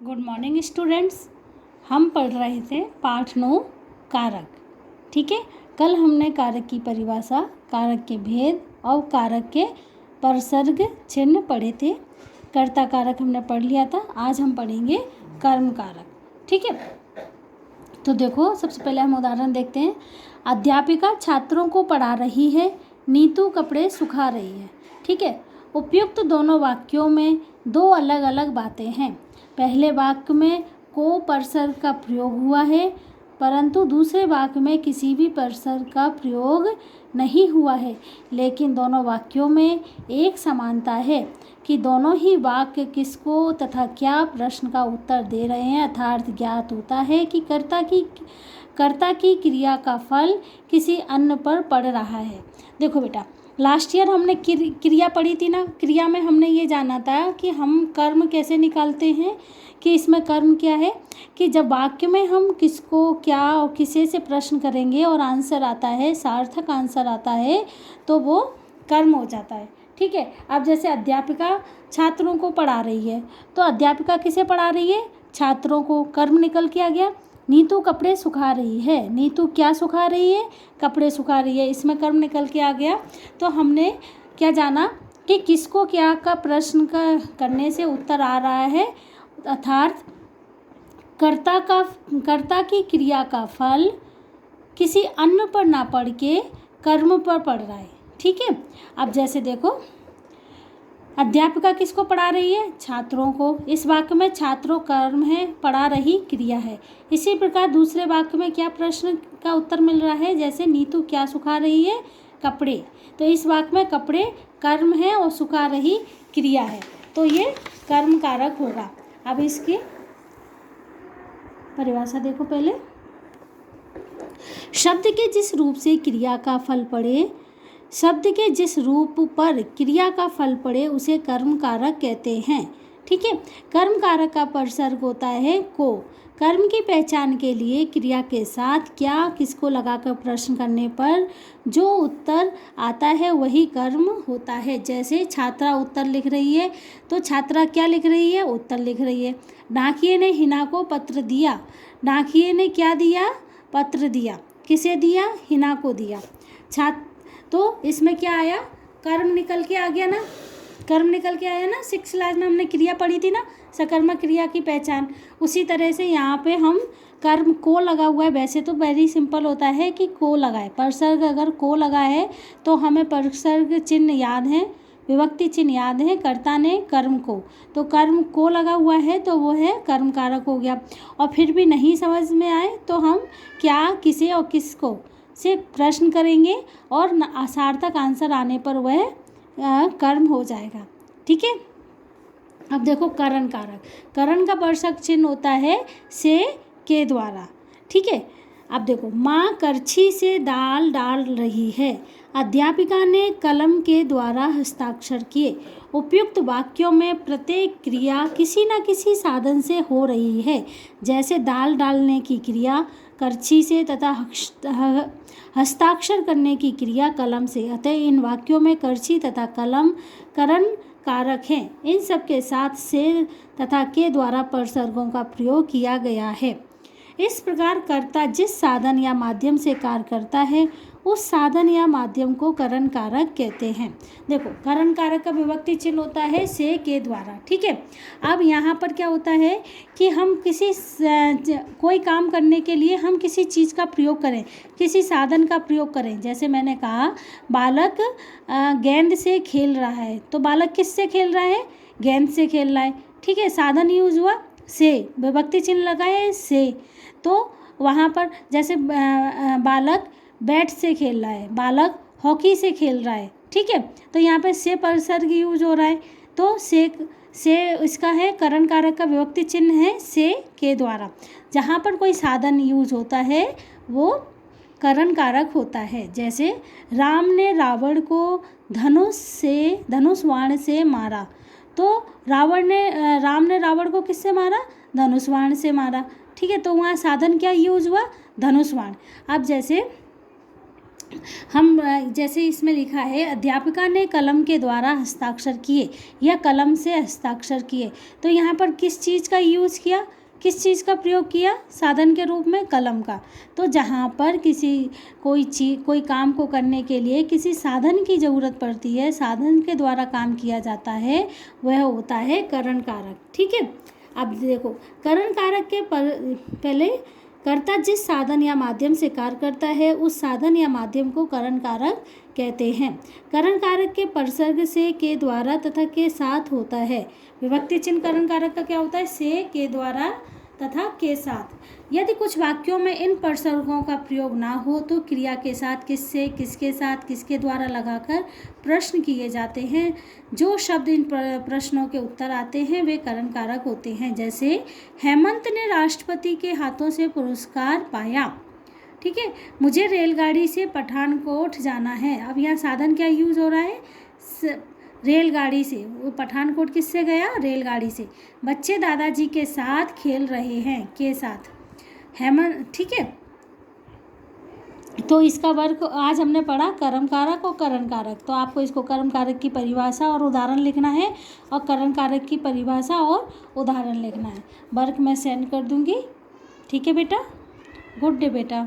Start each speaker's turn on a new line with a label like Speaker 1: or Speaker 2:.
Speaker 1: Good morning students. हम पढ़ रहे थे पाठ 9 कारक। ठीक है, कल हमने कारक की परिभाषा, कारक के भेद और कारक के परसर्ग चिन्ह पढ़े थे। कर्ता कारक हमने पढ़ लिया था। आज हम पढ़ेंगे कर्म कारक। ठीक है, तो देखो सबसे पहले हम उदाहरण देखते हैं। अध्यापिका छात्रों को पढ़ा रही है, नीतू कपड़े सुखा रही है। ठीक है, उपयुक्त दोनों वाक्यों में दो अलग अलग बातें हैं। पहले वाक्य में को परसर्ग का प्रयोग हुआ है, परंतु दूसरे वाक्य में किसी भी परसर्ग का प्रयोग नहीं हुआ है। लेकिन दोनों वाक्यों में एक समानता है कि दोनों ही वाक्य किसको तथा क्या प्रश्न का उत्तर दे रहे हैं। अर्थात ज्ञात होता है कि कर्ता की क्रिया का फल किसी अन्य पर पड़ रहा है। देखो बेटा, लास्ट ईयर हमने क्रिया पढ़ी थी ना। क्रिया में हमने ये जाना था कि हम कर्म कैसे निकालते हैं, कि इसमें कर्म क्या है कि जब वाक्य में हम किसको, क्या और किसे से प्रश्न करेंगे और आंसर आता है, सार्थक आंसर आता है, तो वो कर्म हो जाता है। ठीक है, अब जैसे अध्यापिका छात्रों को पढ़ा रही है, तो अध्यापिका किसे पढ़ा रही है? छात्रों को। कर्म निकल के आ गया। नीतू कपड़े सुखा रही है, नीतू क्या सुखा रही है? कपड़े सुखा रही है। इसमें कर्म निकल के आ गया। तो हमने क्या जाना कि किसको क्या का प्रश्न का करने से उत्तर आ रहा है, अर्थात कर्ता की क्रिया का फल किसी अन्य पर ना पड़ के कर्म पर पड़ रहा है। ठीक है, अब जैसे देखो, अध्यापिका किसको पढ़ा रही है? छात्रों को। इस वाक्य में छात्रों कर्म है, पढ़ा रही क्रिया है। इसी प्रकार दूसरे वाक्य में क्या प्रश्न का उत्तर मिल रहा है? जैसे नीतू क्या सुखा रही है? कपड़े। तो इस वाक्य में कपड़े कर्म है और सुखा रही क्रिया है, तो ये कर्म कारक होगा। अब इसकी परिभाषा देखो पहले। शब्द के जिस रूप से क्रिया का फल पड़े, शब्द के जिस रूप पर क्रिया का फल पड़े उसे कर्म कारक कहते हैं। ठीक है, कर्म कारक का परसर्ग होता है को। कर्म की पहचान के लिए क्रिया के साथ क्या किसको लगाकर प्रश्न करने पर जो उत्तर आता है वही कर्म होता है। जैसे छात्रा उत्तर लिख रही है, तो छात्रा क्या लिख रही है? उत्तर लिख रही है। डाकिये ने हिना को पत्र दिया। डाकिये ने क्या दिया? पत्र दिया। किसे दिया? हिना को दिया। तो इसमें क्या आया? कर्म निकल के आ गया ना। कर्म निकल के आया ना। 6th क्लास में हमने क्रिया पढ़ी थी ना, सकर्मक क्रिया की पहचान। उसी तरह से यहाँ पे हम कर्म को लगा हुआ है। वैसे तो वेरी सिंपल होता है कि को लगाए, परसर्ग अगर को लगा है तो हमें परसर्ग चिन्ह याद है, विभक्ति चिन्ह याद है। कर्ता ने कर्म को, तो कर्म को लगा हुआ है तो वो है कर्म कारक हो गया। और फिर भी नहीं समझ में आए तो हम क्या, किसे और किसको से प्रश्न करेंगे और सार्थक आंसर आने पर वह कर्म हो जाएगा। ठीक है, अब देखो करण कारक। करण का परसर्ग चिन्ह होता है से के द्वारा। ठीक है, अब देखो, माँ करछी से दाल डाल रही है, अध्यापिका ने कलम के द्वारा हस्ताक्षर किए। उपयुक्त वाक्यों में प्रत्येक क्रिया किसी न किसी साधन से हो रही है। जैसे दाल डालने की क्रिया करछी से तथा हस्ताक्षर करने की क्रिया कलम से। अतः इन वाक्यों में करछी तथा कलम करण कारक हैं। इन सब के साथ से तथा के द्वारा परसर्गों का प्रयोग किया गया है। इस प्रकार कर्ता जिस साधन या माध्यम से कार्य करता है उस साधन या माध्यम को करण कारक कहते हैं। देखो, करण कारक का विभक्ति चिन्ह होता है से के द्वारा। ठीक है, अब यहाँ पर क्या होता है कि हम कोई काम करने के लिए हम किसी चीज़ का प्रयोग करें, किसी साधन का प्रयोग करें। जैसे मैंने कहा, बालक गेंद से खेल रहा है, तो बालक किससे खेल रहा है? गेंद से खेल रहा है। ठीक है, साधन यूज हुआ से, विभक्ति चिन्ह लगाए से। तो वहाँ पर जैसे बालक बैट से खेल रहा है, बालक हॉकी से खेल रहा है। ठीक है, तो यहाँ पे से परसर्ग यूज हो रहा है, तो से इसका है करण कारक का विभक्ति चिन्ह है से के द्वारा। जहाँ पर कोई साधन यूज होता है वो करण कारक होता है। जैसे राम ने रावण को धनुष बाण से मारा, तो राम ने रावण को किससे मारा? धनुष बाण से मारा। ठीक है, तो वहाँ साधन क्या यूज हुआ? धनुष बाण। अब जैसे हम जैसे इसमें लिखा है अध्यापिका ने कलम के द्वारा हस्ताक्षर किए या कलम से हस्ताक्षर किए, तो यहाँ पर किस चीज़ का यूज़ किया, किस चीज़ का प्रयोग किया, साधन के रूप में कलम का। तो जहाँ पर कोई काम को करने के लिए किसी साधन की ज़रूरत पड़ती है, साधन के द्वारा काम किया जाता है, वह होता है करण कारक। ठीक है, अब देखो करण कारक के पहले कर्ता जिस साधन या माध्यम से कार्य करता है उस साधन या माध्यम को करण कारक कहते हैं। करण कारक के परसर्ग से, के द्वारा तथा के साथ होता है। विभक्ति चिन्ह करण कारक का क्या होता है, से, के द्वारा तथा के साथ। यदि कुछ वाक्यों में इन परसर्गों का प्रयोग ना हो तो क्रिया के साथ किससे, किसके साथ, किसके द्वारा लगाकर प्रश्न किए जाते हैं। जो शब्द इन प्रश्नों के उत्तर आते हैं वे करण कारक होते हैं। जैसे हेमंत ने राष्ट्रपति के हाथों से पुरस्कार पाया। ठीक है, मुझे रेलगाड़ी से पठानकोट जाना है। अब यहाँ साधन क्या यूज़ हो रहा है, रेलगाड़ी से। वो पठानकोट किससे गया, रेलगाड़ी से। बच्चे दादाजी के साथ खेल रहे हैं, के साथ। हेमंत, ठीक है, तो इसका वर्ग आज हमने पढ़ा कर्म कारक और करण कारक। तो आपको इसको कर्म कारक की परिभाषा और उदाहरण लिखना है और करण कारक की परिभाषा और उदाहरण लिखना है। वर्क मैं सेंड कर दूंगी। ठीक है बेटा, गुड डे बेटा।